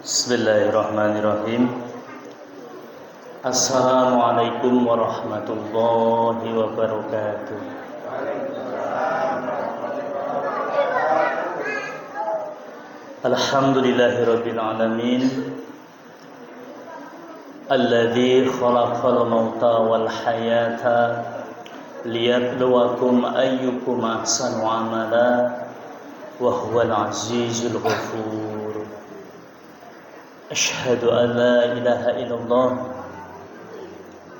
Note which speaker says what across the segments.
Speaker 1: Bismillahirrahmanirrahim. Assalamualaikum warahmatullahi wabarakatuh. Alhamdulillahirabbil alamin. Alladzi khalaqal mauta wal hayata liyabluwakum ayyukum ahsanu amala wa huwal azizul ghafur. Asyhadu an la ilaha illallah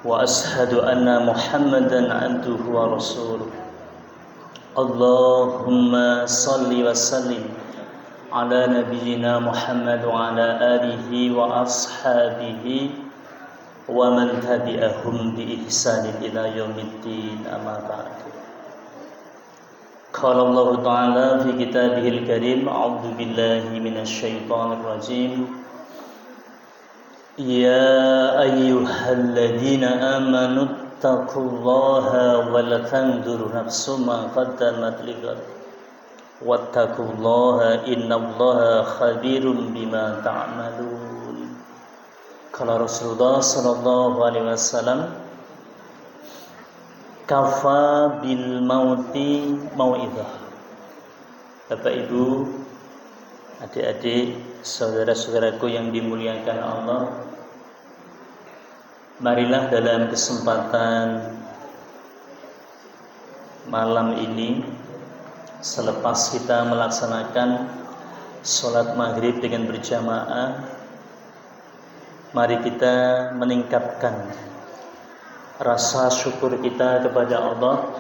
Speaker 1: wa asyhadu anna Muhammadan abduhu wa rasuluh. Allahumma salli wa sallim ala nabiyyina Muhammad wa ala alihi wa ashabihi wa man tabi'ahum bi ihsanin ila yaumiddin, amma ba'du. Qala Allah Ta'ala fi kitabihil karim, a'udzu billahi minasy syaithanir rajim. Ya ayyuhalladzina amanu taqullaha wal tanzur nafsum ma qaddamat lighad wattaqullaha innallaha khabirum bima ta'malun. Qala Rasulullah sallallahu alaihi wasallam, kafa bil mauti mau'izah. Bapak Ibu, adik-adik, saudara-saudaraku yang dimuliakan Allah, marilah dalam kesempatan malam ini, selepas kita melaksanakan sholat maghrib dengan berjamaah, mari kita meningkatkan rasa syukur kita kepada Allah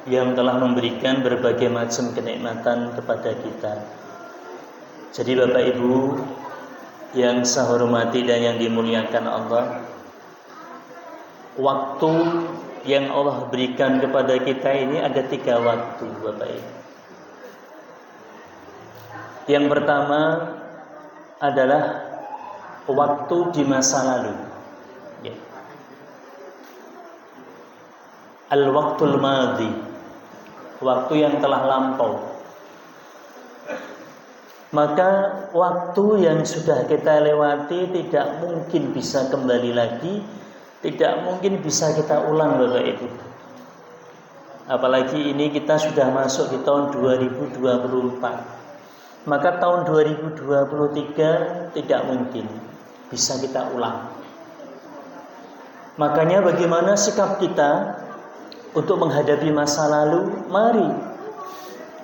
Speaker 1: yang telah memberikan berbagai macam kenikmatan kepada kita. Jadi Bapak Ibu yang saya hormati dan yang dimuliakan Allah, waktu yang Allah berikan kepada kita ini ada 3 waktu, Bapak Ibu. Yang pertama adalah waktu di masa lalu, ya. Al-waqtul madhi, waktu yang telah lampau. Maka waktu yang sudah kita lewati tidak mungkin bisa kembali lagi, tidak mungkin bisa kita ulang, Bapak Ibu. Apalagi ini kita sudah masuk di tahun 2024. Maka tahun 2023 tidak mungkin bisa kita ulang. Makanya bagaimana sikap kita untuk menghadapi masa lalu? Mari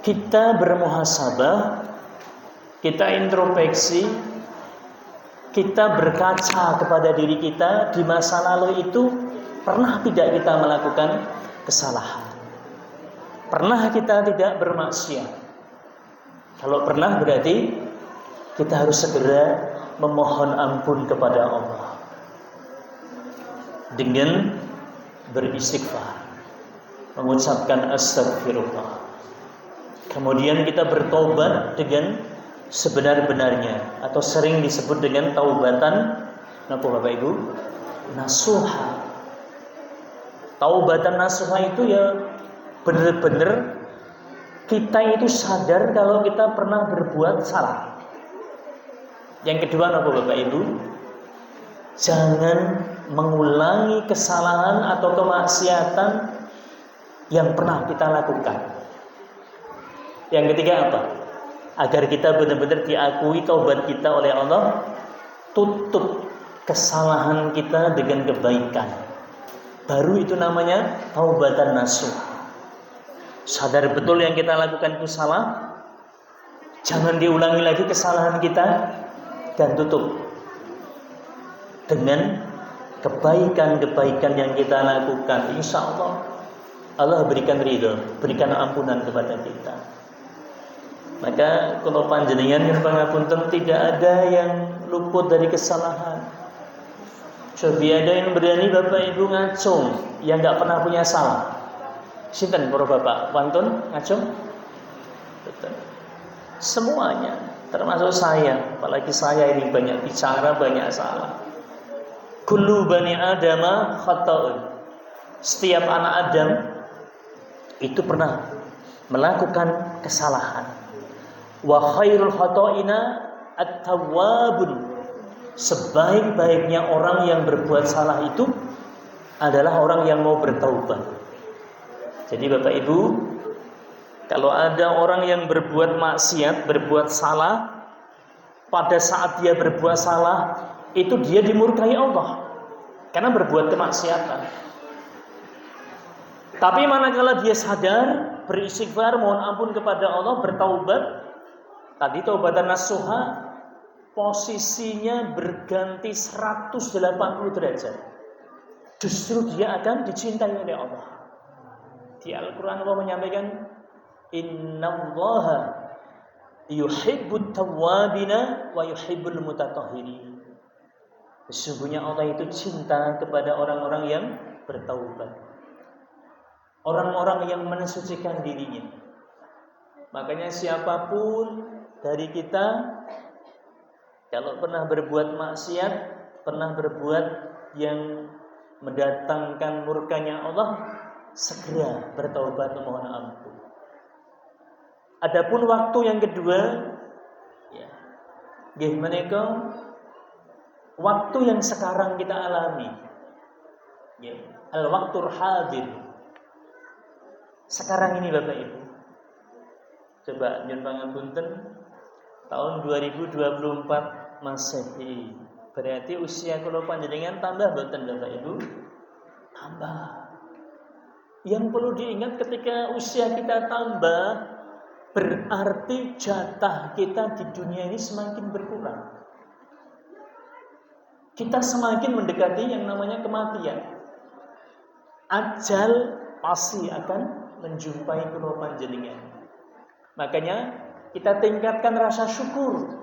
Speaker 1: kita bermuhasabah, kita introspeksi, kita berkaca kepada diri kita. Di masa lalu itu pernah tidak kita melakukan kesalahan? Pernah kita tidak bermaksiat? Kalau pernah berarti kita harus segera memohon ampun kepada Allah dengan beristighfar, mengucapkan astagfirullah. Kemudian kita bertobat dengan sebenar-benarnya, atau sering disebut dengan taubatan apa Bapak Ibu? Nasuha. Taubatan nasuha itu ya benar-benar kita itu sadar kalau kita pernah berbuat salah. Yang kedua apa Bapak Ibu? Jangan mengulangi kesalahan atau kemaksiatan yang pernah kita lakukan. Yang ketiga apa? Agar kita benar-benar diakui taubat kita oleh Allah, tutup kesalahan kita dengan kebaikan. Baru itu namanya taubatan nasuh. Sadar betul yang kita lakukan itu salah, jangan diulangi lagi kesalahan kita, dan tutup dengan kebaikan-kebaikan yang kita lakukan. Insya Allah Allah berikan ridho, berikan ampunan kepada kita. Maka kalau panjenengan yang pangapunten, tidak ada yang luput dari kesalahan. Coba ada yang berani Bapak Ibu ngacung yang nggak pernah punya salah. Sinten para bapak wantun ngacung? Betul. Semuanya, termasuk saya. Apalagi saya ini banyak bicara, banyak salah. Kullu bani adama khata'un. Setiap anak Adam itu pernah melakukan kesalahan. Wa khairul khata'ina at-tawwabun. Sebaik-baiknya orang yang berbuat salah itu adalah orang yang mau bertaubat. Jadi Bapak Ibu, kalau ada orang yang berbuat maksiat, berbuat salah, pada saat dia berbuat salah, itu dia dimurkai Allah karena berbuat kemaksiatan. Tapi manakala dia sadar, beristighfar, mohon ampun kepada Allah, bertaubat, tadi taubatan nasuha, posisinya berganti 180 derajat. Justru dia akan dicintai oleh Allah. Di Al-Quran Allah menyampaikan, Innallaha yuhibbut tawwabina wa yuhibbul mutatahhirin. Sesungguhnya Allah itu cinta kepada orang-orang yang bertaubat, orang-orang yang mensucikan dirinya. Makanya siapapun dari kita, kalau pernah berbuat maksiat, pernah berbuat yang mendatangkan murkanya Allah, segera bertaubat memohon ampun. Adapun waktu yang kedua, ya, menika waktu yang sekarang kita alami, ya, al-waktur hadir. Sekarang ini Bapak Ibu, coba nyun pangapunten, tahun 2024 Masehi. Berarti usia kula panjenengan tambah mboten Bapak Ibu? Tambah. Yang perlu diingat ketika usia kita tambah, berarti jatah kita di dunia ini semakin berkurang. Kita semakin mendekati yang namanya kematian. Ajal pasti akan menjumpai kula panjenengan. Makanya kita tingkatkan rasa syukur.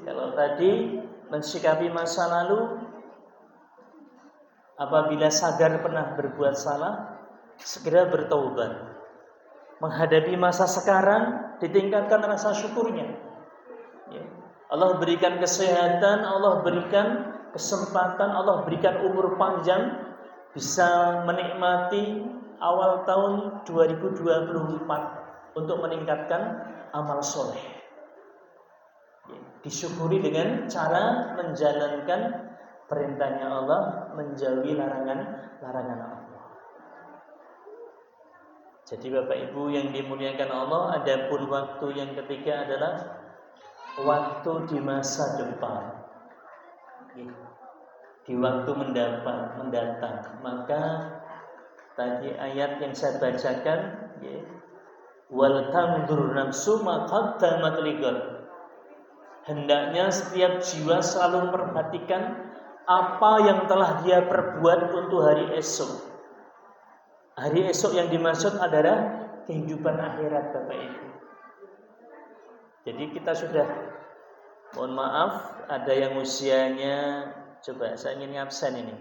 Speaker 1: Kalau tadi mensikapi masa lalu, apabila sadar pernah berbuat salah, segera bertaubat. Menghadapi masa sekarang, ditingkatkan rasa syukurnya. Allah berikan kesehatan, Allah berikan kesempatan, Allah berikan umur panjang, bisa menikmati awal tahun 2024 untuk meningkatkan amal soleh. Disyukuri dengan cara menjalankan perintahnya Allah, menjauhi larangan Allah. Jadi Bapak Ibu yang dimuliakan Allah, adapun waktu yang ketiga adalah waktu di masa depan, di waktu mendatang. Maka tadi ayat yang saya bacakan, wal tandur nafsu ma qaddamat lighad. Hendaknya setiap jiwa selalu memperhatikan apa yang telah dia perbuat untuk hari esok. Hari esok yang dimaksud adalah kehidupan akhirat Bapak Ibu. Jadi kita sudah, mohon maaf, ada yang usianya, coba saya ingin absen ini,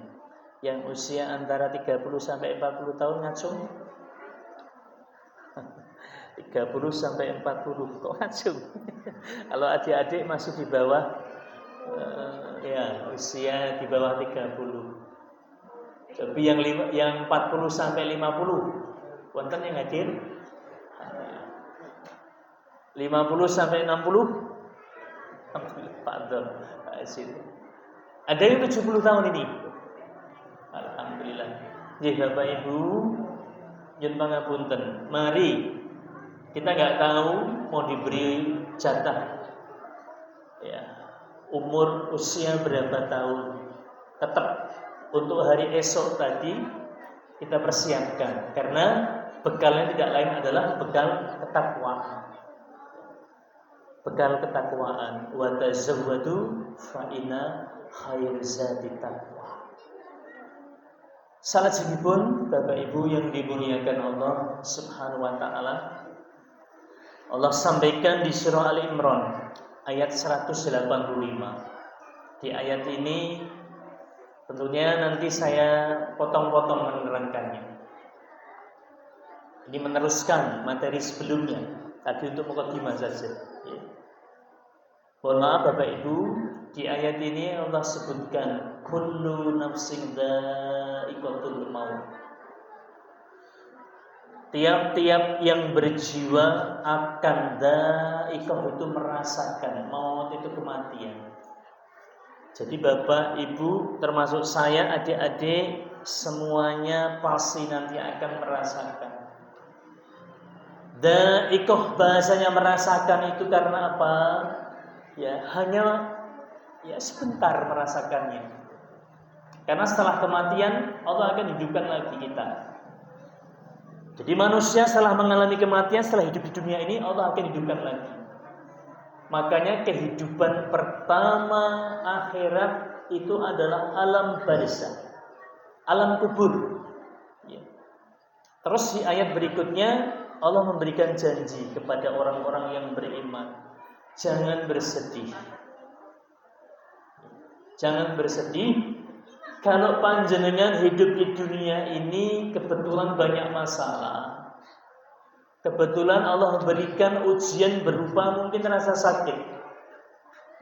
Speaker 1: yang usia antara 30 sampai 40 tahun ngacung. 30 sampai 40 kok ngacung. Kalau adik-adik masih di bawah usia di bawah 30. Tapi yang 40 sampai 50 wonten yang hadir? 50 sampai 60? Alhamdulillah, Pak Aziz. Ada yang 70 tahun ini? Alhamdulillah. Nggih Bapak Ibu, nyuwun pangapunten. Mari, kita nggak tahu mau diberi jatah umur usia berapa tahun. Tetap untuk hari esok tadi kita persiapkan, karena bekalnya tidak lain adalah bekal ketakwaan. Bekal ketakwaan. Wa tazawwadu fa inna khairaz zadi taqwa. Salajengipun Bapak Ibu yang dimuliakan Allah Subhanahu wa taala, Allah sampaikan di surah Al-Imran ayat 185. Di ayat ini tentunya nanti saya potong-potong menerangkannya. Ini meneruskan materi sebelumnya. Tadi untuk mukadimah saja. Mohon maaf Bapak Ibu, di ayat ini Allah sebutkan kullu nafsin dha'iqatul maut. tiap-tiap yang berjiwa akan dha'iqah itu merasakan maut itu kematian. Jadi Bapak, Ibu, termasuk saya, adik-adik, semuanya pasti nanti akan merasakan. Dha'iqah bahasanya merasakan itu karena apa? Ya, hanya sebentar merasakannya. Karena setelah kematian Allah akan hidupkan lagi kita. Jadi manusia setelah mengalami kematian, setelah hidup di dunia ini Allah akan hidupkan lagi. Makanya kehidupan pertama akhirat itu adalah alam barzakh, alam kubur. Terus di ayat berikutnya Allah memberikan janji kepada orang-orang yang beriman, jangan bersedih. Jangan bersedih kalau panjenengan hidup di dunia ini kebetulan banyak masalah. Kebetulan Allah memberikan ujian berupa mungkin rasa sakit,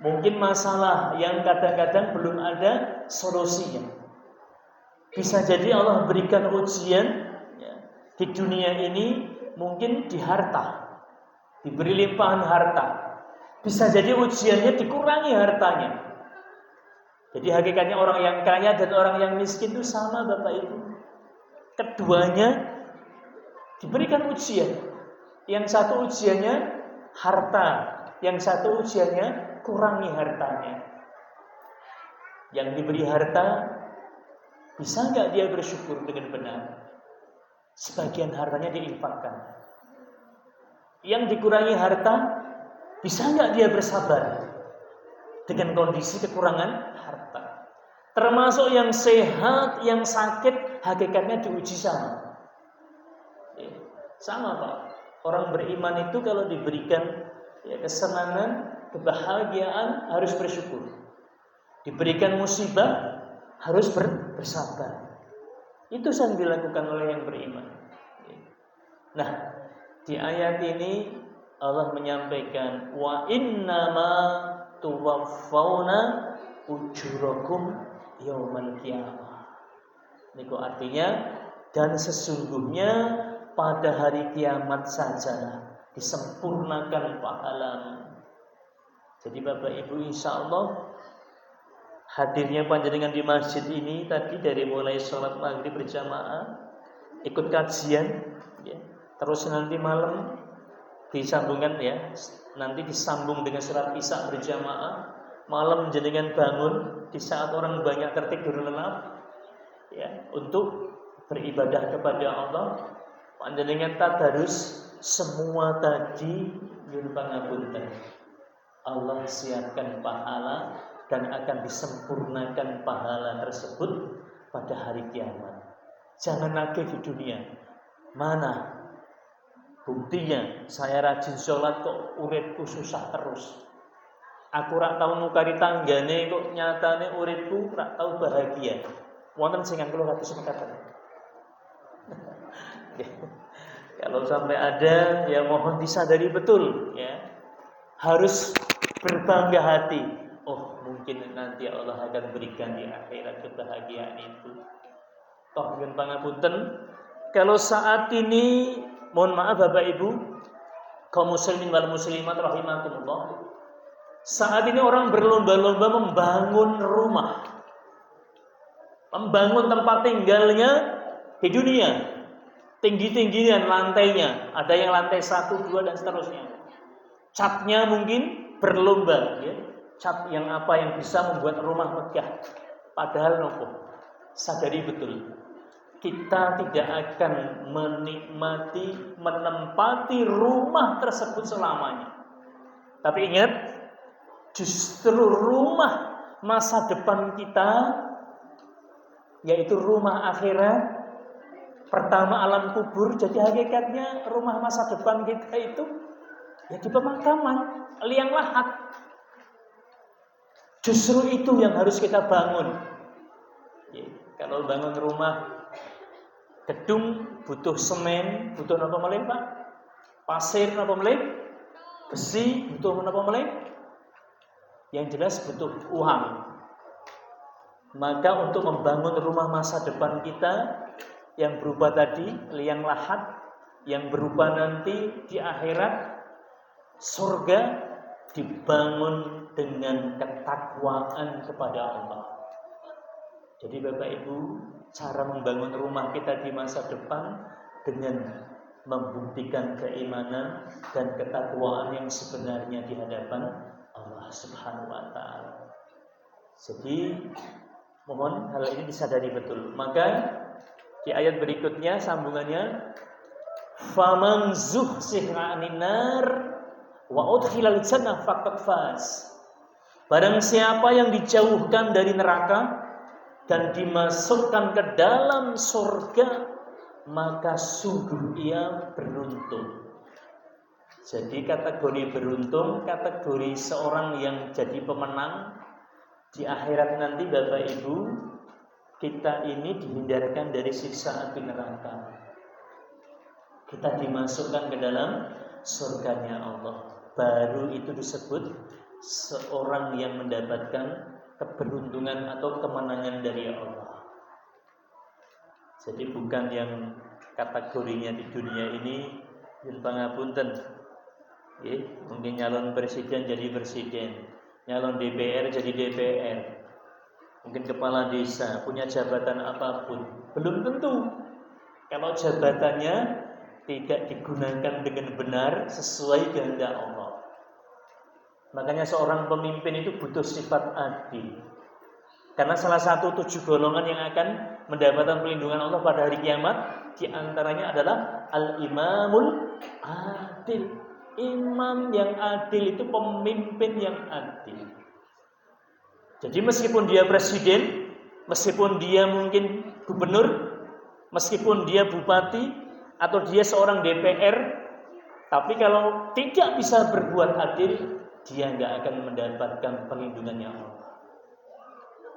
Speaker 1: mungkin masalah yang kadang-kadang belum ada solusinya. Bisa jadi Allah berikan ujian di dunia ini, mungkin di harta, diberi limpahan harta. Bisa jadi ujiannya dikurangi hartanya. Jadi hakikatnya orang yang kaya dan orang yang miskin itu sama Bapak Ibu. Keduanya diberikan ujian. Yang satu ujiannya harta, yang satu ujiannya kurangi hartanya. Yang diberi harta, bisa nggak dia bersyukur dengan benar? Sebagian hartanya diinfakkan. Yang dikurangi harta, bisa nggak dia bersabar dengan kondisi kekurangan harta? Termasuk yang sehat, yang sakit, hakikatnya diuji sama. Sama Pak. Orang beriman itu kalau diberikan kesenangan, kebahagiaan harus bersyukur. Diberikan musibah harus bersabar. Itu yang dilakukan oleh yang beriman. Nah, di ayat ini Allah menyampaikan wa innama tuwaffawna ujurakum yaumal qiyamah. Niku artinya dan sesungguhnya pada hari kiamat sajalah disempurnakan pahalamu. Jadi Bapak Ibu, insya Allah hadirnya panjenengan di masjid ini tadi dari mulai sholat maghrib berjamaah, ikut kajian, terus nanti malam disambungkan nanti disambung dengan surat Isya berjamaah. Malam jenengan bangun di saat orang banyak tertidur lelap, untuk beribadah kepada Allah. Panjenengan tadarus semua tadi nyuwun pangapunten. Allah siapkan pahala dan akan disempurnakan pahala tersebut pada hari kiamat. Jangan nagih di dunia. Mana buktinya saya rajin sholat kok uripku susah terus. Aku rak tau nukari tanggane kok nyatane uripku rak tau bahagia. Wonten sing kula ratus mekaten. Kalau sampai ada, mohon disadari betul, harus berbangga hati. Oh, mungkin nanti Allah akan berikan di akhirat kebahagiaan itu. Toh nyuwun pangapunten, kalau saat ini, mohon maaf Bapak Ibu, kaum muslimin wal muslimat rahimakumullah, saat ini orang berlomba-lomba membangun rumah, membangun tempat tinggalnya di dunia. Tinggi-tinggian lantainya, ada yang lantai 1, 2 dan seterusnya. Catnya mungkin berlomba, cat yang apa yang bisa membuat rumah megah. Padahal nopo, sadari betul, kita tidak akan menikmati, menempati rumah tersebut selamanya. Tapi ingat, justru rumah masa depan kita, yaitu rumah akhirat. Pertama alam kubur, jadi hakikatnya rumah masa depan kita itu di pemakaman, liang lahat. Justru itu yang harus kita bangun. Kalau bangun rumah, gedung butuh semen, butuh apa meleh Pak? Pasir apa meleh? Besi butuh apa meleh? Yang jelas butuh uang. Maka untuk membangun rumah masa depan kita yang berupa tadi liang lahat, yang berupa nanti di akhirat surga dibangun dengan ketakwaan kepada Allah. Jadi Bapak Ibu, cara membangun rumah kita di masa depan dengan membuktikan keimanan dan ketakwaan yang sebenarnya di hadapan Allah Subhanahu wa taala. Jadi mohon hal ini disadari betul. Maka di ayat berikutnya sambungannya, faman zuhziha 'anil nar wa udkhilal jannah faqad faz. Barang siapa yang dijauhkan dari neraka dan dimasukkan ke dalam surga, maka sungguh ia beruntung. Jadi kategori beruntung, kategori seorang yang jadi pemenang di akhirat nanti Bapak Ibu, kita ini dihindarkan dari siksa api neraka. Kita dimasukkan ke dalam surganya Allah. Baru itu disebut seorang yang mendapatkan keberuntungan atau kemenangan dari Allah. Jadi bukan yang kategorinya di dunia ini nyun pangapunten, mungkin nyalon presiden jadi presiden, nyalon DPR jadi DPR, mungkin kepala desa, punya jabatan apapun, belum tentu kalau jabatannya tidak digunakan dengan benar sesuai kehendak Allah. Makanya seorang pemimpin itu butuh sifat adil. Karena salah satu 7 golongan yang akan mendapatkan perlindungan Allah pada hari kiamat, di antaranya adalah al-imamul adil. Imam yang adil itu pemimpin yang adil. Jadi meskipun dia presiden, meskipun dia mungkin gubernur, meskipun dia bupati atau dia seorang DPR, tapi kalau tidak bisa berbuat adil, dia nggak akan mendapatkan perlindungannya Allah.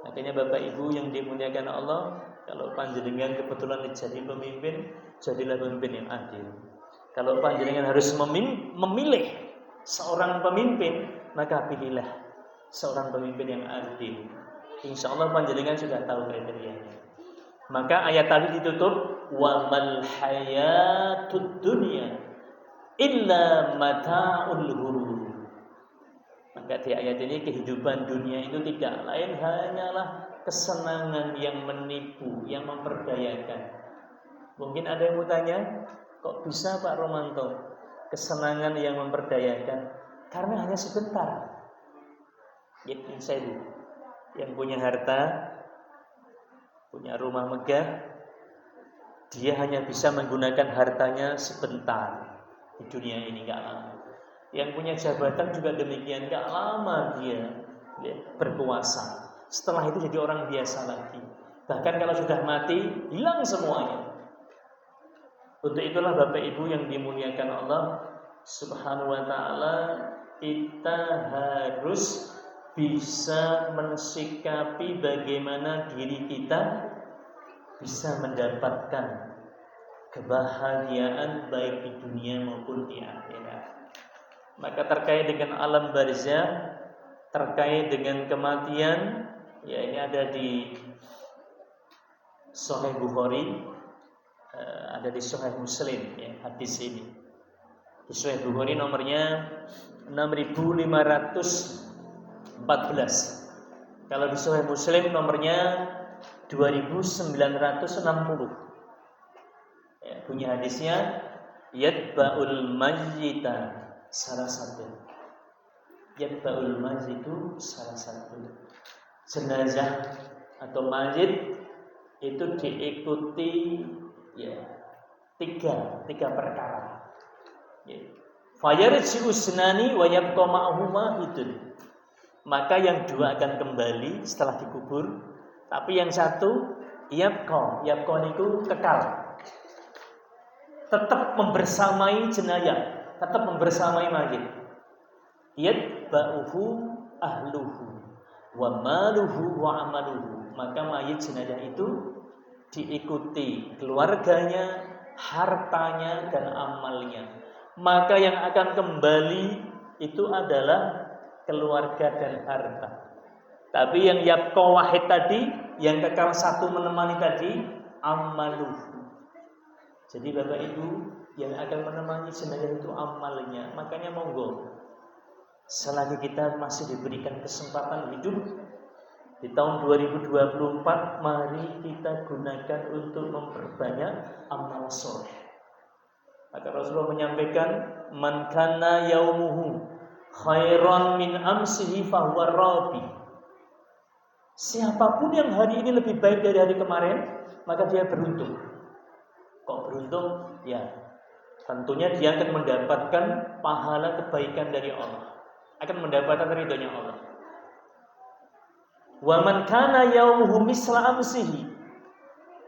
Speaker 1: Makanya Bapak Ibu yang dimuliakan Allah, kalau panjenengan kebetulan jadi pemimpin, jadilah pemimpin yang adil. Kalau panjenengan harus memilih seorang pemimpin, maka pilihlah seorang pemimpin yang adil. Insya Allah panjenengan sudah tahu kriterianya. Maka ayat tadi ditutup, wa mal hayatud dunya illa mata'ul ghurur. Maka di ayat ini kehidupan dunia itu tidak lain hanyalah kesenangan yang menipu, yang memperdayakan. Mungkin ada yang mau tanya, kok bisa Pak Romanto kesenangan yang memperdayakan? Karena hanya sebentar. Yakin saya yang punya harta, punya rumah megah, dia hanya bisa menggunakan hartanya sebentar di dunia ini, gak lama. Yang punya jabatan juga demikian, gak lama dia berkuasa. Setelah itu jadi orang biasa lagi. Bahkan kalau sudah mati, hilang semuanya. Untuk itulah Bapak Ibu yang dimuliakan Allah Subhanahu wa ta'ala, kita harus bisa mensikapi bagaimana diri kita bisa mendapatkan kebahagiaan baik di dunia maupun di akhirat. Maka terkait dengan alam barzah, terkait dengan kematian, ya ini ada di Sahih Bukhari, ada di Sahih Muslim, ya, hadis ini. Di Sahih Bukhari nomornya 6514. Kalau di Sahih Muslim nomornya 2960. Ya, bunyi hadisnya, yatba'ul mayyita salah satu. Yatba'ul mayyitu salah satu. Jenazah atau mayit itu diikuti ya tiga perkara. Ya. Fayarji'u sunani wa yabqa ma'huma hidun. Maka yang dua akan kembali setelah dikubur, tapi yang satu yabqa itu kekal. Tetap membersamai jenazah, tetap membersamai mayit. Yatba'uhu ahluhu wa maluhu wa amaluhu. Maka mayit jenazah itu diikuti keluarganya, hartanya dan amalnya. Maka yang akan kembali itu adalah keluarga dan harta. Tapi yang yabqa wahid tadi, yang kekal satu menemani tadi, amaluhu. Jadi Bapak Ibu yang akan menemani jenazah itu amalnya, makanya monggo selagi kita masih diberikan kesempatan hidup di tahun 2024, mari kita gunakan untuk memperbanyak amal soleh. Maka Rasulullah menyampaikan, man kana yaumuhu khairan min amsihi fahuwa rabi. Siapapun yang hari ini lebih baik dari hari kemarin, maka dia beruntung. Kok beruntung? Ya, tentunya dia akan mendapatkan pahala kebaikan dari Allah, akan mendapatkan ridhonya Allah. Wa man kana yaumuhu misla amsihi.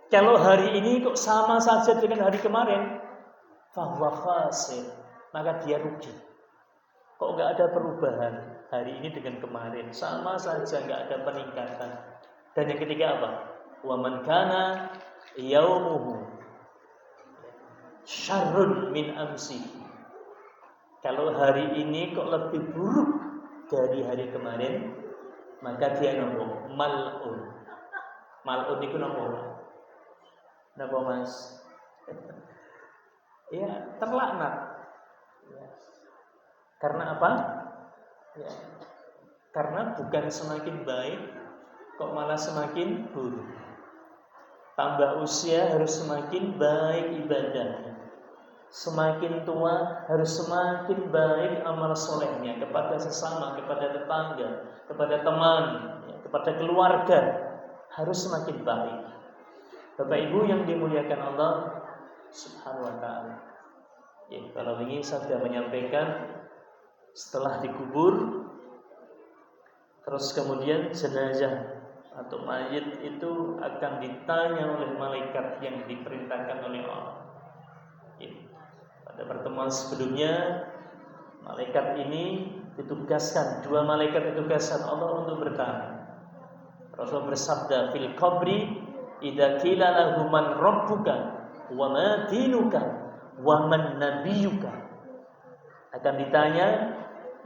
Speaker 1: Kalau hari ini kok sama saja dengan hari kemarin, fahuwa khasir, maka dia rugi. Kok enggak ada perubahan hari ini dengan kemarin, sama saja, enggak ada peningkatan. Dan yang ketiga apa? Wa man kana yaumuhu syarrun min amsihi. Kalau hari ini kok lebih buruk dari hari kemarin, maka dia nopo mal'un. Mal'un itu nopo? Nopo Mas? Ya, terlaknat. Ya. Karena apa? Ya. Karena bukan semakin baik, kok malah semakin buruk. Tambah usia harus semakin baik ibadahnya. Semakin tua harus semakin baik amal solehnya kepada sesama, kepada tetangga, kepada teman, kepada keluarga, harus semakin baik. Bapak Ibu yang dimuliakan Allah Subhanahu wa ta'ala. Ya, kalau ini saya sudah menyampaikan, setelah dikubur, terus kemudian jenazah atau mayit itu akan ditanya oleh malaikat yang diperintahkan oleh Allah. Ya. Pada pertemuan sebelumnya, malaikat ini ditugaskan, dua malaikat ditugaskan Allah untuk bertanya. Rasul bersabda, fil qabri idza qila lahu man rabbuka wa ma dinuka wa man nabiyuka. Akan ditanya,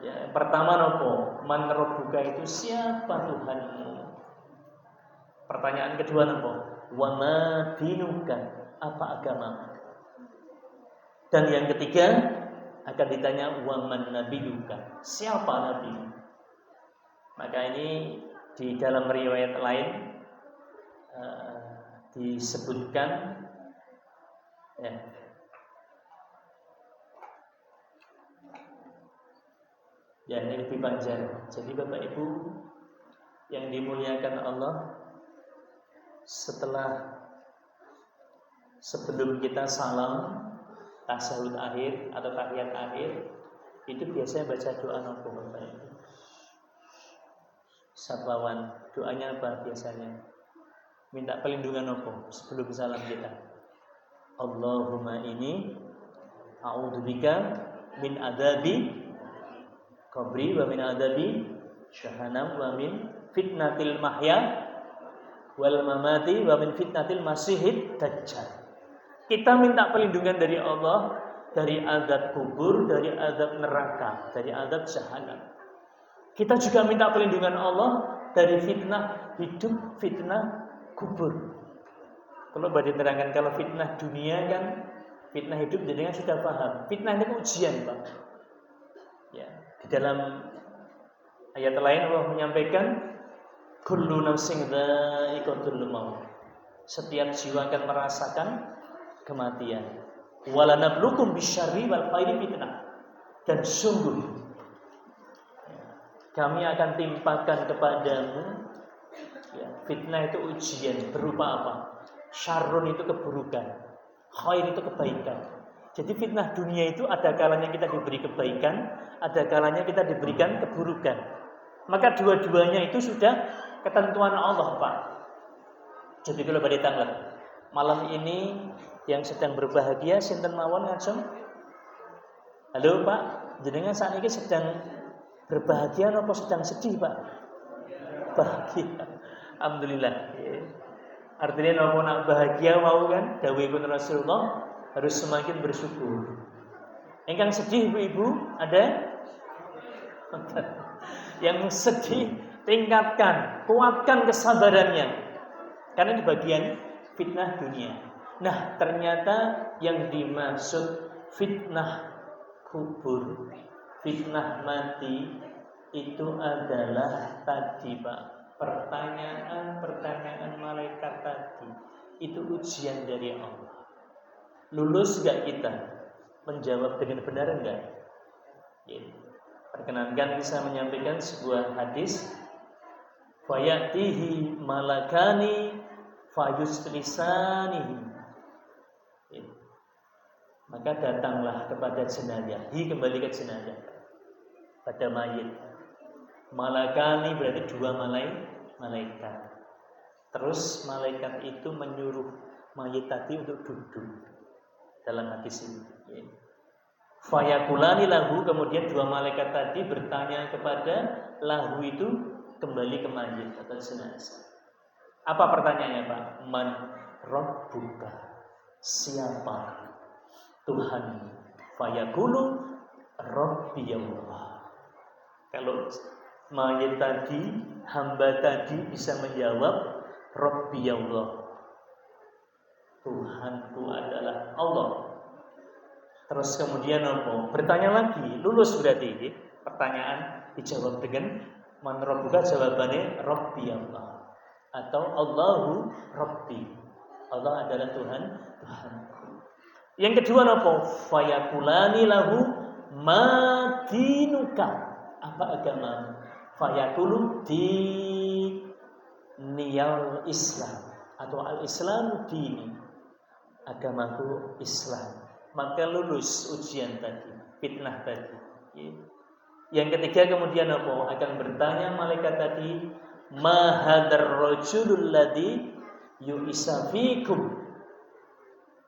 Speaker 1: ya, pertama nopo, man rabbuka itu siapa Tuhanmu? Pertanyaan kedua nopo, wa ma dinuka, apa agamamu? Dan yang ketiga akan ditanya wa man nabiyuka, siapa nabimu? Maka ini di dalam riwayat lain disebutkan, ya, ya ini lebih panjang. Jadi Bapak Ibu yang dimuliakan Allah, sebelum kita salam tasyahud akhir atau tahiyat akhir, itu biasanya baca doa nopo Bapak Ibu. Sabawan, doanya apa biasanya? Minta perlindungan nopo sebelum salam kita. Allahumma inni a'udzubika min adabi qabri wa min adabi jahannam wa min fitnatil mahya wal mamati wa min fitnatil masihid dajjal. Kita minta perlindungan dari Allah dari azab kubur, dari azab neraka, dari azab jahanam. Kita juga minta perlindungan Allah dari fitnah hidup, fitnah kubur. Kalau bagi terangkan, kalau fitnah dunia kan, fitnah hidup jadi kan sudah paham. Fitnah ini ujian, Pak. Ya, di dalam ayat lain Allah menyampaikan, kullu nafsin dha'iqatul maut. Setiap jiwa akan merasakan kematian. Wala nablukum bisyarri wal khairi fitnah. Dan sungguh kami akan timpakan kepadamu, ya, fitnah itu ujian berupa apa? Syarrun itu keburukan, khair itu kebaikan. Jadi fitnah dunia itu ada kalanya kita diberi kebaikan, ada kalanya kita diberikan keburukan. Maka dua-duanya itu sudah ketentuan Allah, Pak. Jadi kalau pada tanggal malam ini yang sedang berbahagia sinten mawon ngajeng? Halo Pak, jenengan saat ini sedang berbahagia atau sedang sedih Pak? Bahagia. Alhamdulillah. Artinya nopo nak bahagia mau kan? Dawuhipun Rasulullah harus semakin bersyukur. Engkang sedih ibu-ibu ada? Yang sedih tingkatkan, kuatkan kesabarannya. Karena di bagian fitnah dunia. Nah, ternyata yang dimaksud fitnah kubur, fitnah mati itu adalah tadi Pak, pertanyaan malaikat tadi. Itu ujian dari Allah. Lulus gak kita menjawab dengan benar enggak? Perkenankan bisa menyampaikan sebuah hadis. Fayatihi malakani fayuslisanihi. Maka datanglah kepada jenazah. Kembali ke jenazah. Pada mayit. Malakani berarti dua malaikat. Terus malaikat itu menyuruh mayit tadi untuk duduk dalam hadis ini. Fayakulani lahu, kemudian dua malaikat tadi bertanya kepada lahu itu kembali ke mayit atau jenazah. Apa pertanyaannya Pak? Man rabbuka, siapa Tuhan? Fayaqulu rabbi Allah. Kalau mayit tadi, hamba tadi bisa menjawab rabbi Allah, Tuhanku adalah Allah. Terus kemudian apa? Bertanya lagi, lulus berarti pertanyaan dijawab dengan man rabbuka, jawabannya rabbi Allah atau Allahu rabbi. Allah adalah Tuhanku. Yang kedua apa? Fayakulani lahu madinuka, apa agamamu? Fayakulu diniyal Islam atau al-Islamu dini, agamaku Islam. Maka lulus ujian tadi, fitnah tadi. Yang ketiga kemudian apa? Akan bertanya malaikat tadi, ma hadzal rajulul ladzi yu'isa fikum.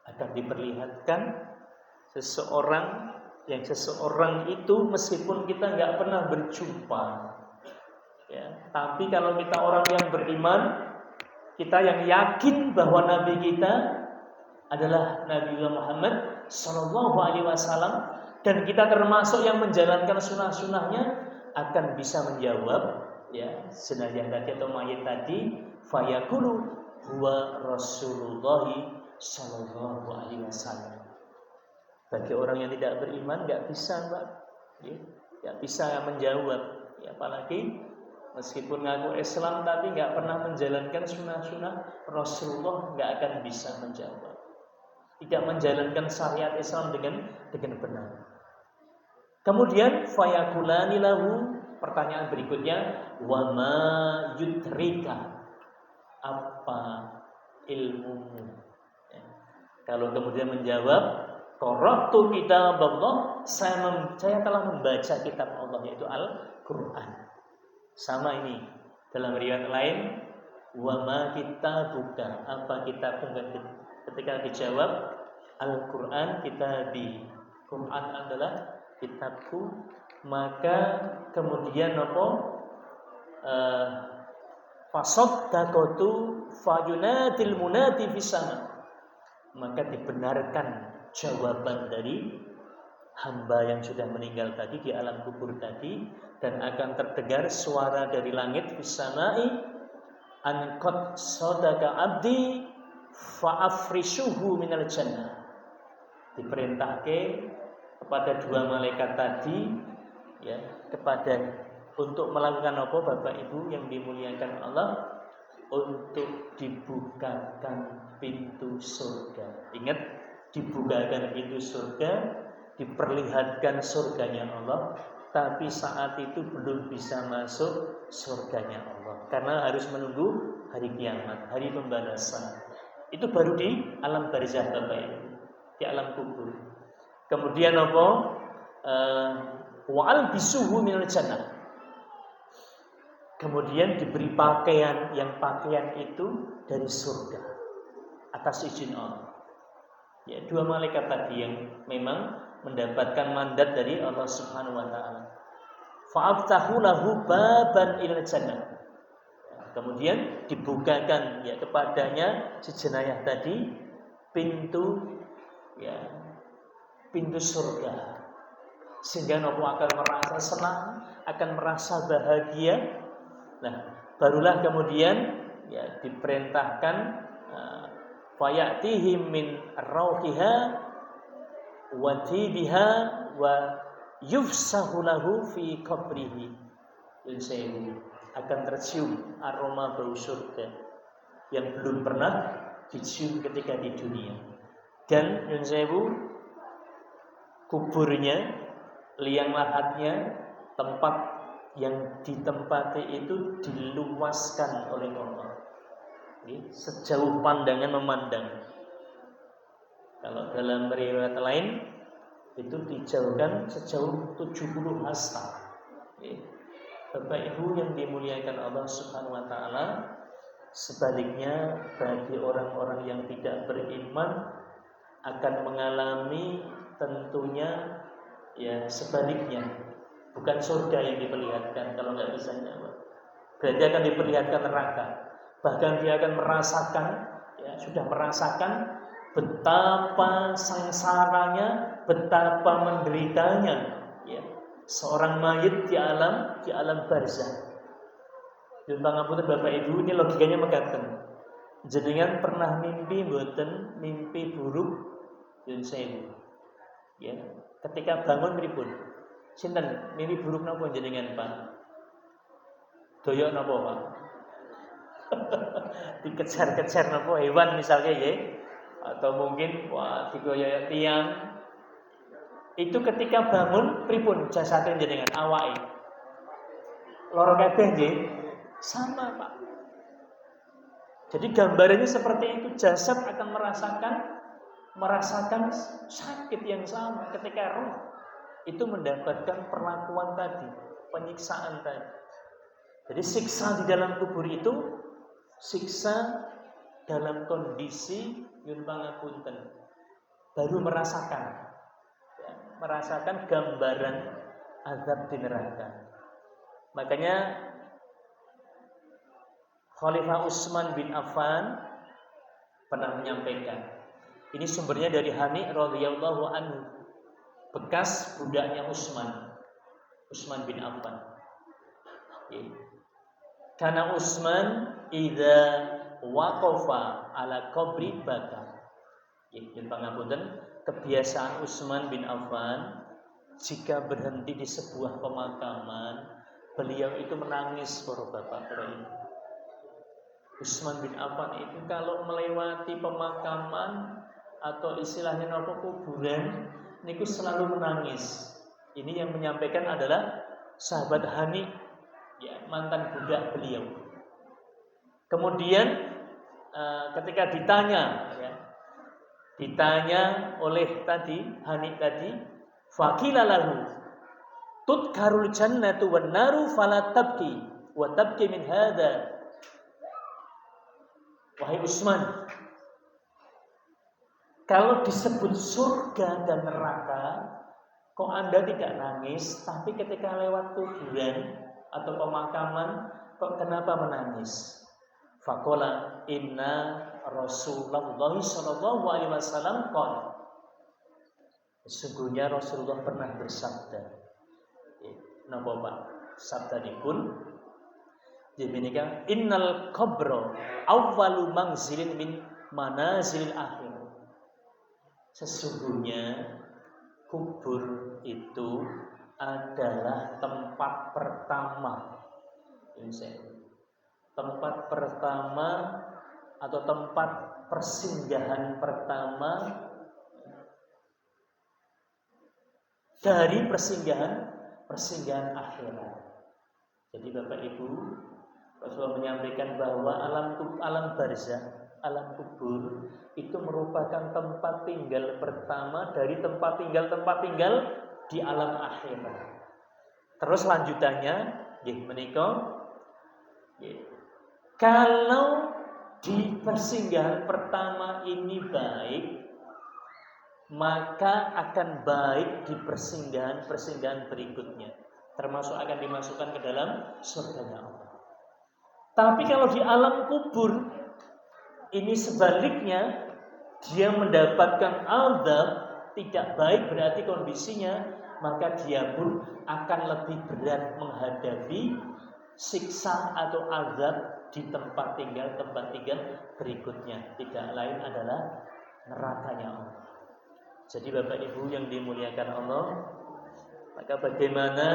Speaker 1: Akan diperlihatkan seseorang itu meskipun kita nggak pernah berjumpa, ya, tapi kalau kita orang yang beriman, kita yang yakin bahwa Nabi kita adalah Nabi Muhammad Sallallahu Alaihi Wasallam, dan kita termasuk yang menjalankan sunnah-sunnahnya, akan bisa menjawab ya jenazah tadi atau mayit tadi, fayaqulu huwa Rasulullah Sallallahu Alaihi Wasallam. Bagi orang yang tidak beriman nggak bisa Pak, nggak bisa menjawab, ya, apalagi meskipun ngaku Islam tapi nggak pernah menjalankan sunnah-sunnah Rasulullah, nggak akan bisa menjawab. Tidak menjalankan syariat Islam dengan benar. Kemudian fayakulani lahu, pertanyaan berikutnya, wa ma yudrika, apa ilmumu? Ya. Kalau kemudian menjawab qara'tu kitab Allah, saya telah membaca kitab Allah, yaitu Al-Qur'an. Sama ini dalam riwayat lain, wa ma kitabuka, apa kitabmu? Ketika dijawab Al-Quran kitabi, Quran adalah kitabku, maka kemudian apa? Fasaddaqatu fayunadil munadi fis sama, maka dibenarkan jawaban dari hamba yang sudah meninggal tadi di alam kubur tadi, dan akan terdengar suara dari langit fis samai, an qad sadaqa abdi fa'afrishuhu minal jannah. Diperintahkan kepada dua malaikat tadi, ya, untuk melakukan apa Bapak Ibu yang dimuliakan Allah? Untuk dibukakan pintu surga. Ingat, dibukakan pintu surga, diperlihatkan surganya Allah, tapi saat itu belum bisa masuk surganya Allah karena harus menunggu hari kiamat, hari pembalasan. Itu baru di alam barzakh Bapak Ibu, di alam kubur. Kemudian apa? Wa'al bisuhu minal jannah. Kemudian diberi pakaian, yang pakaian itu dari surga atas izin Allah. Ya, dua malaikat tadi yang memang mendapatkan mandat dari Allah Subhanahu wa taala. Fa'aftahu lahu baban ilal jannah. Kemudian dibukakan ya kepadanya si jenayah tadi pintu surga, sehingga Nabi akan merasa senang, akan merasa bahagia. Nah, barulah kemudian ya diperintahkan fayatihim min rauhiha wa tibiha wa yufsahu lahu fi qabrihi. Akan tercium aroma bau surga yang belum pernah dicium ketika di dunia. Dan nyun sewu, kuburnya, liang lahatnya, tempat yang ditempati itu diluaskan oleh Allah, sejauh pandangan memandang. Kalau dalam riwayat lain itu dijauhkan sejauh 70 hasta. Bapak Ibu yang dimuliakan Allah Subhanahu wa taala, sebaliknya bagi orang-orang yang tidak beriman akan mengalami tentunya ya sebaliknya, bukan surga yang diperlihatkan kalau nggak bisa nyawa, berarti akan diperlihatkan neraka. Bahkan dia akan merasakan, ya sudah merasakan betapa sengsaranya, betapa menderitanya, ya seorang mayit di alam barzah. Dan pangapunten Bapak Ibu, ini logikanya mekaten. Jenengan pernah mimpi mboten, mimpi buruk yun sewu. Ya, ketika bangun pripun? Sinten mimpi buruk napa jenengan, Pak? Doyok napa, Pak? Dikejar-kejar napa hewan misalnya ya? Atau mungkin digoyok tiang. Itu ketika bangun pripun jasate jenengan awake? Loro kabeh nggih? Sama, Pak. Jadi gambarannya seperti itu, jasad akan merasakan sakit yang sama ketika roh itu mendapatkan perlakuan tadi, penyiksaan tadi. Jadi siksa di dalam kubur itu siksa dalam kondisi nyun pangapunten baru merasakan gambaran azab di neraka. Makanya Khalifah Utsman bin Affan pernah menyampaikan, ini sumbernya dari Hani radhiyallahu anhu, bekas budaknya Utsman bin Affan. Karena Utsman idza waqafa ala qabri baka. Yen pangapunten, kebiasaan Utsman bin Affan jika berhenti di sebuah pemakaman, beliau itu menangis para bapak, para ibu. Utsman bin Affan itu kalau melewati pemakaman atau istilahnya nopo kuburan, niku selalu menangis. Ini yang menyampaikan adalah sahabat Hani, ya, mantan budak beliau. Kemudian ketika ditanya oleh Hani tadi, faqila lahu tudkarul jannatu wan naru fala tabki wa tabki min hadza. Wahai Utsman, kalau disebut surga dan neraka, kok Anda tidak nangis, tapi ketika lewat kuburan atau pemakaman, kok kenapa menangis? Faqala inna Rasulullah sallallahu alaihi wasallam qala. Sesungguhnya Rasulullah pernah bersabda. Napa Pak? Sabdanipun Jeminika innal qabra awwalu manzilin min manazilil akhir. Sesungguhnya kubur itu adalah tempat pertama. Tempat pertama atau tempat persinggahan pertama dari persinggahan akhirat. Jadi Bapak Ibu, Rasulullah menyampaikan bahwa alam barzah, alam kubur itu merupakan tempat tinggal pertama dari tempat tinggal di alam akhirat. Terus lanjutannya, menika, kalau di persinggahan pertama ini baik, maka akan baik di persinggahan berikutnya, termasuk akan dimasukkan ke dalam surganya Allah. Tapi kalau di alam kubur ini sebaliknya, dia mendapatkan azab tidak baik, berarti kondisinya, maka dia pun akan lebih berat menghadapi siksa atau azab di tempat tinggal berikutnya, tidak lain adalah nerakanya Allah. Jadi Bapak Ibu yang dimuliakan Allah, maka bagaimana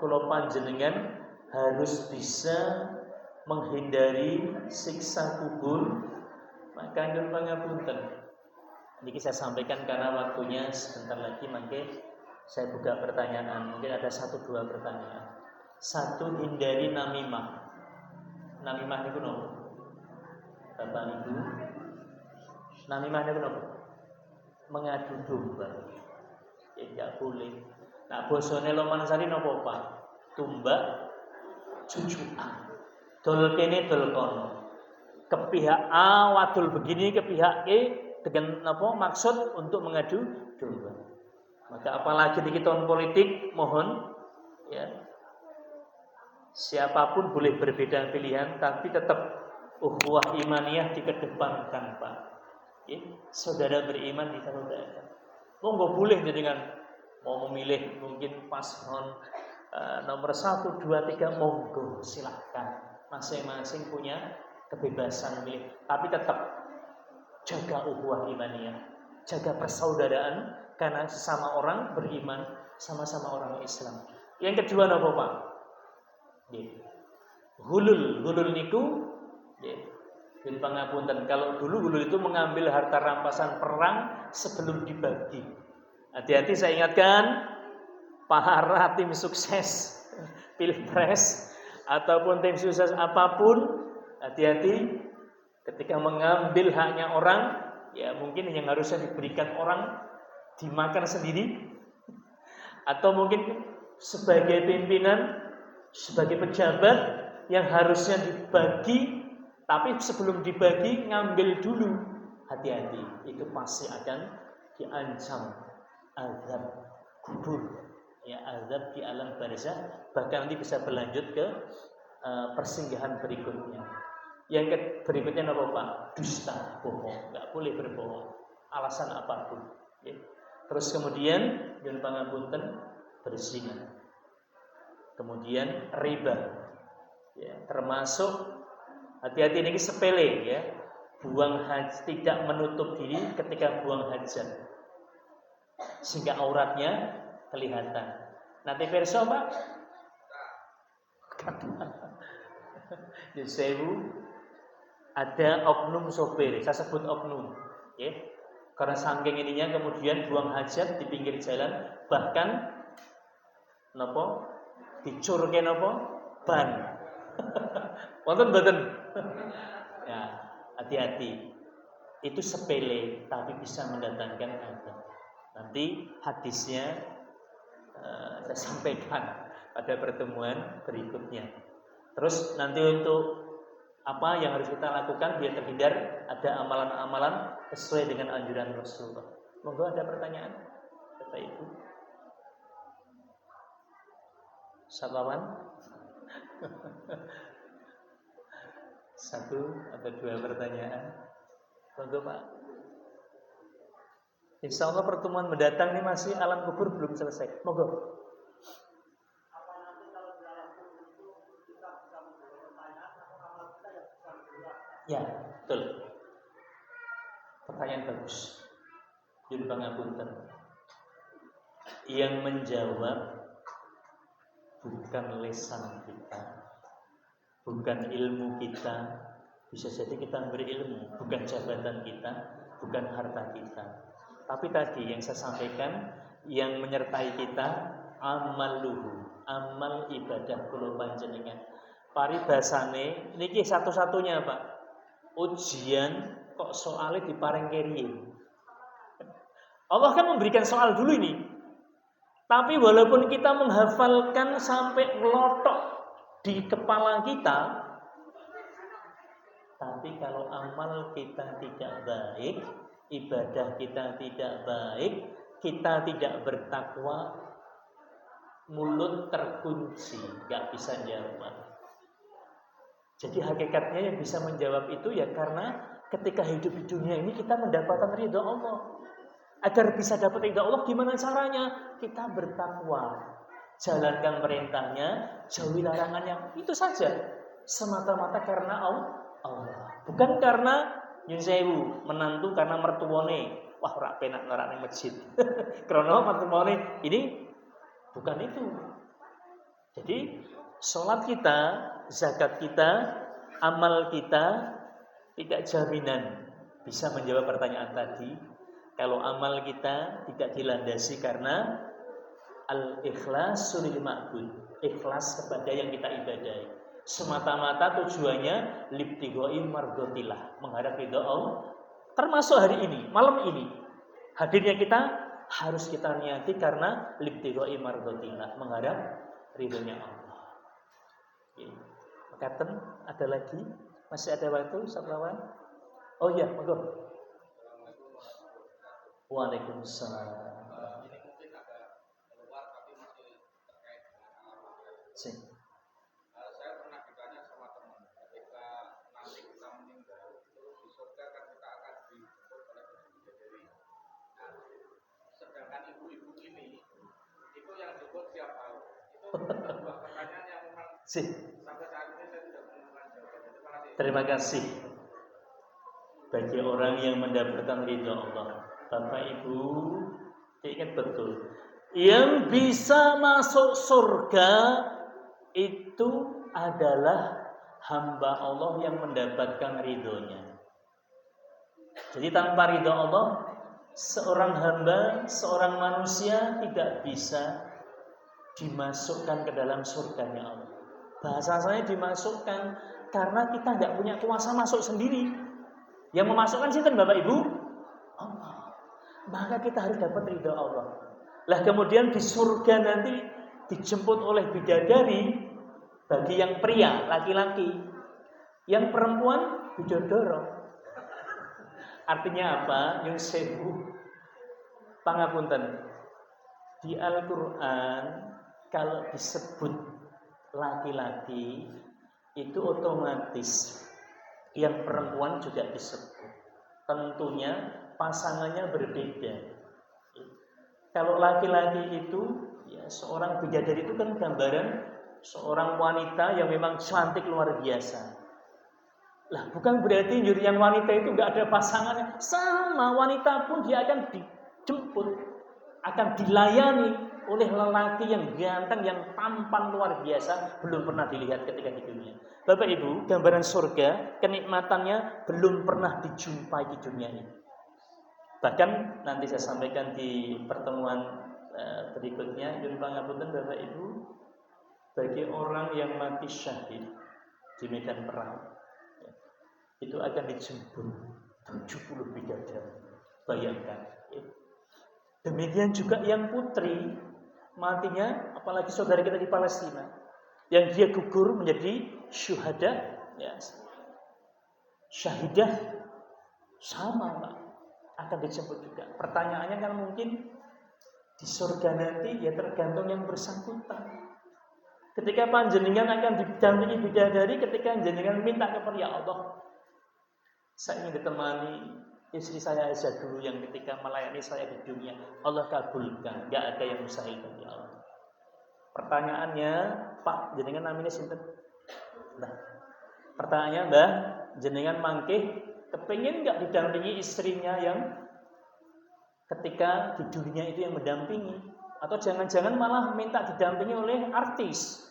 Speaker 1: kula panjenengan harus bisa menghindari siksa kubur? Maka nyuwun pangapunten. Niki saya sampaikan karena waktunya sebentar lagi, maka saya buka pertanyaan. Mungkin ada 1-2 pertanyaan. 1, hindari namimah. Namimah niku napa? Bapak Ibu, namimah niku napa? Mengadu domba. Ya tidak boleh. Nah, bosone Lomansari napa, Pak? Tumbak jujukan. Dol kene dol kono. Ke pihak A wadul begini, ke pihak E dengan apa maksud untuk mengadu domba. Maka apalagi di tahun politik, mohon ya, siapapun boleh berbeda pilihan, tapi tetap ukhuwah imaniyah dikedepankan, Pak. Ya, saudara beriman disaudarakan. Monggo boleh dengan mau memilih mungkin paslon nomor 1, 2, 3, monggo silahkan. Masing-masing punya kebebasan memilih, tapi tetap jaga ukhuwah imaniyah, jaga persaudaraan karena sesama orang beriman, sama-sama orang Islam. Yang kedua napa, Pak? Hulul niku bin pangapunten, kalau dulu hulul itu mengambil harta rampasan perang sebelum dibagi. Hati-hati, saya ingatkan para tim sukses Pilpres ataupun tim sukses apapun, hati-hati ketika mengambil haknya orang, ya mungkin yang harusnya diberikan orang dimakan sendiri, atau mungkin sebagai pimpinan, sebagai pejabat yang harusnya dibagi, tapi sebelum dibagi ngambil dulu. Hati-hati, itu pasti akan diancam azab kubur, ya azab di alam barzakh, bahkan nanti bisa berlanjut ke persinggahan berikutnya. Yang berikutnya apa, Pak? Dusta, bohong, nggak boleh berbohong, alasan apapun. Ya. Terus kemudian yang pangapunten berzina, kemudian riba, ya, termasuk hati-hati ini sepele, ya, buang hajat, tidak menutup diri ketika buang hajat sehingga auratnya kelihatan. Nanti perso, Pak, Yusewu ada oknum sopir, saya sebut oknum, ya, karena saking ininya kemudian buang hajat di pinggir jalan, bahkan nopo dicurke nopo ban, wonten mboten? Ya, hati-hati, itu sepele tapi bisa mendatangkan azab. Nanti hadisnya saya sampaikan pada pertemuan berikutnya. Terus nanti untuk apa yang harus kita lakukan biar terhindar, ada amalan-amalan sesuai dengan anjuran Rasulullah. Monggo ada pertanyaan, Bapak Ibu? Sabawan? 1 atau 2 pertanyaan. Monggo, Pak. Insya Allah pertemuan mendatang ini masih alam kubur belum selesai. Monggo. Ya, betul. Pertanyaan bagus. Jun pangapunten. Yang menjawab bukan lisan kita, bukan ilmu kita. Bisa jadi kita berilmu, bukan jabatan kita, bukan harta kita. Tapi tadi yang saya sampaikan, yang menyertai kita amaluhu, amal ibadah kula panjenengan. Paribasane niki satu-satunya, Pak. Ujian kok soalnya diparing keriin. Allah kan memberikan soal dulu ini. Tapi walaupun kita menghafalkan sampai ngelotok di kepala kita, tapi kalau amal kita tidak baik, ibadah kita tidak baik, kita tidak bertakwa, mulut terkunci, gak bisa jawab. Jadi hakikatnya yang bisa menjawab itu ya karena ketika hidup di dunia ini kita mendapatkan ridha Allah. Agar bisa dapat ridha Allah gimana caranya? Kita bertakwa, jalankan perintahnya, jauhi larangannya, itu saja. semata-mata karena Allah, bukan karena nyun sewu menantu karena mertuane. Wah, ora penak ora ning masjid. Karena mertuane ini bukan itu. Jadi sholat kita, zakat kita, amal kita tidak jaminan bisa menjawab pertanyaan tadi kalau amal kita tidak dilandasi karena al-ikhlasu lil ma'bud, ikhlas kepada yang kita ibadahi. Semata-mata tujuannya libtighai mardhatillah, mengharap ridha Allah. Termasuk hari ini, malam ini, hadirnya kita harus kita niati karena libtighai mardhatillah, mengharap ridhonya Allah. Makaten ada lagi? Masih ada waktu, Satrawan? Oh iya, monggo. Waalaikumsalam.
Speaker 2: Ini mungkin agak keluar tapi masih terkait dengan alamat. Saya pernah ditanya sama teman, ketika nanti kita meninggal itu di surga kan kita akan dijemput oleh bidadari. Nah, sedangkan ibu-ibu ini itu yang jemput siapa? Itu sebuah pertanyaan yang memang sampai saat ini saya tidak menemukan jawabannya.
Speaker 1: Terima kasih. Bagi orang yang mendapatkan ridha Allah, Bapak Ibu ingat betul, yang bisa masuk surga itu adalah hamba Allah yang mendapatkan ridhonya. Jadi tanpa ridha Allah, seorang hamba, seorang manusia tidak bisa dimasukkan ke dalam surganya Allah. Bahasa saya dimasukkan karena kita nggak punya kuasa masuk sendiri. Yang memasukkan sinten Bapak Ibu? Allah. Maka kita harus dapat ridha Allah. Lah kemudian di surga nanti dijemput oleh bidadari bagi yang pria, laki-laki. Yang perempuan bidodoro. Artinya apa? Nyun sewu. Pangapunten. Di Al-Qur'an kalau disebut laki-laki itu otomatis yang perempuan juga disebut. Tentunya pasangannya berbeda. Kalau laki-laki itu ya seorang bidadari itu kan gambaran seorang wanita yang memang cantik luar biasa. Lah bukan berarti yang wanita itu enggak ada pasangannya. Sama wanita pun dia akan dijemput, akan dilayani oleh lelaki yang ganteng, yang tampan luar biasa, belum pernah dilihat ketika di dunia. Bapak Ibu, gambaran surga, kenikmatannya belum pernah dijumpai di dunia ini. Bahkan nanti saya sampaikan di pertemuan berikutnya, Yun pangapunten Bapak Ibu, bagi orang yang mati syahid di medan perang, itu akan dijemput 70 bidadari. Bayangkan. Demikian juga yang putri matinya, apalagi saudara kita di Palestina, yang dia gugur menjadi syuhada, ya, syahidah, sama Pak, akan dijemput juga. Pertanyaannya kan mungkin di surga nanti ya tergantung yang bersangkutan. Ketika panjenengan akan didampingi bidadari, ketika panjenengan minta kepada ya Allah, saya ingin ditemani istri saya aja dulu yang ketika melayani saya di dunia, Allah kabulkan, nggak ada yang mustahil bagi Allah. Pertanyaannya, Pak, jenengan namanya sinten? Nah, pertanyaannya, Mbah, jenengan mangkih kepengin nggak didampingi istrinya yang ketika di dunia itu yang mendampingi, atau jangan-jangan malah minta didampingi oleh artis?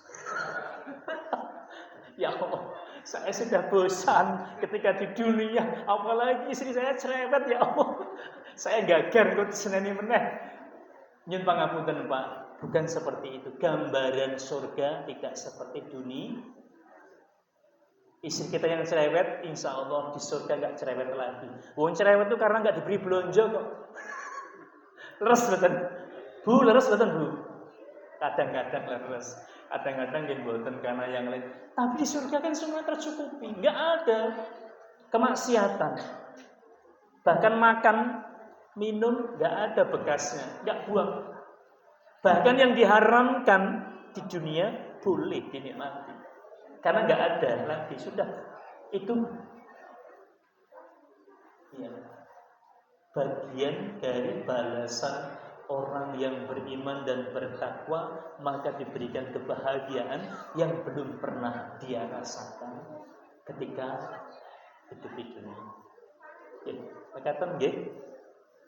Speaker 1: Ya Allah, saya sudah bosan ketika di dunia, apalagi istri saya cerewet ya Allah. Saya gagal kok diseneni meneh. Nyun pangapunten Pak, bukan seperti itu. Gambaran surga tidak seperti dunia. Istri kita yang cerewet, insya Allah di surga nggak cerewet lagi. Wong cerewet itu karena nggak diberi belanja kok. Leres betul, Bu, leres betul Bu. Kadang-kadang leres, kadang-kadang yang boten karena yang lain. Tapi di surga kan semua tercukupi, nggak ada kemaksiatan. Bahkan makan, minum nggak ada bekasnya, nggak buang. Bahkan yang diharamkan di dunia boleh dinikmati, karena nggak ada lagi, sudah itu ya, bagian dari balasan orang yang beriman dan bertakwa maka diberikan kebahagiaan yang belum pernah dia rasakan ketika hidup di dunia. Ya, katakan nggih.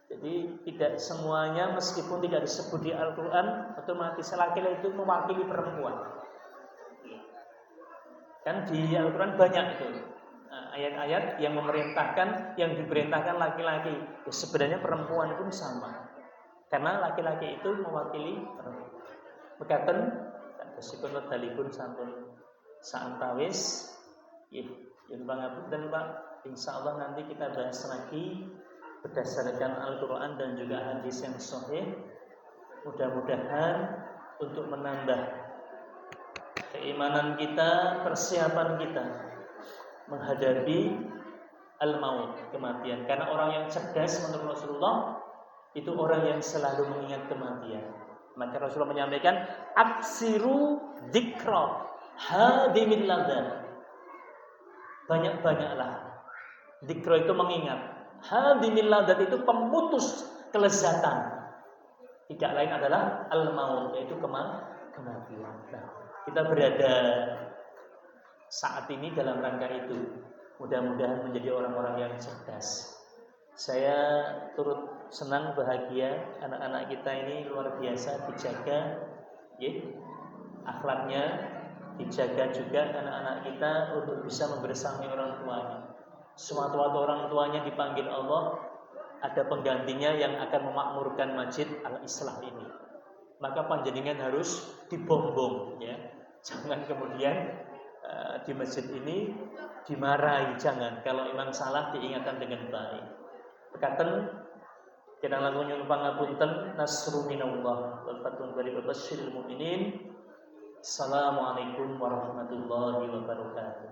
Speaker 1: Jadi tidak semuanya meskipun tidak disebut di Al-Qur'an otomatis laki-laki itu mewakili perempuan. Kan di Al-Quran banyak itu ayat-ayat yang memerintahkan, yang diperintahkan laki-laki. Ya, sebenarnya perempuan pun sama, karena laki-laki itu mewakili perempuan. Mekaten meskipun dalipun sampun saantawis, yen pangapunten Pak, insyaallah nanti kita bahas lagi berdasarkan Al-Quran dan juga hadis yang sahih. Mudah-mudahan untuk menambah keimanan kita, persiapan kita menghadapi al-maut, kematian. Karena orang yang cerdas menurut Rasulullah itu orang yang selalu mengingat kematian. Maka Rasulullah menyampaikan aksiru dzikra hadimil ladzat. Banyak-banyaklah. Dzikra itu mengingat. Hadimil ladzat itu pemutus kelezatan. Tidak lain adalah al-maut, yaitu kematian. Nah, kita berada saat ini dalam rangka itu. Mudah-mudahan menjadi orang-orang yang cerdas. Saya turut senang, bahagia anak-anak kita ini luar biasa dijaga, akhlaknya dijaga juga anak-anak kita untuk bisa membersamai orang tuanya. Sewaktu-waktu orang tuanya dipanggil Allah, ada penggantinya yang akan memakmurkan masjid Al-Islah ini. Maka panjenengan harus dibombong, ya. Jangan kemudian di masjid ini dimarahi, jangan. Kalau imam salah diingatkan dengan baik. Bekaten kita langsung nyuwun pangapunten, nasru minallah wal fathun qarib basyiril mukminin. Assalamualaikum warahmatullahi wabarakatuh.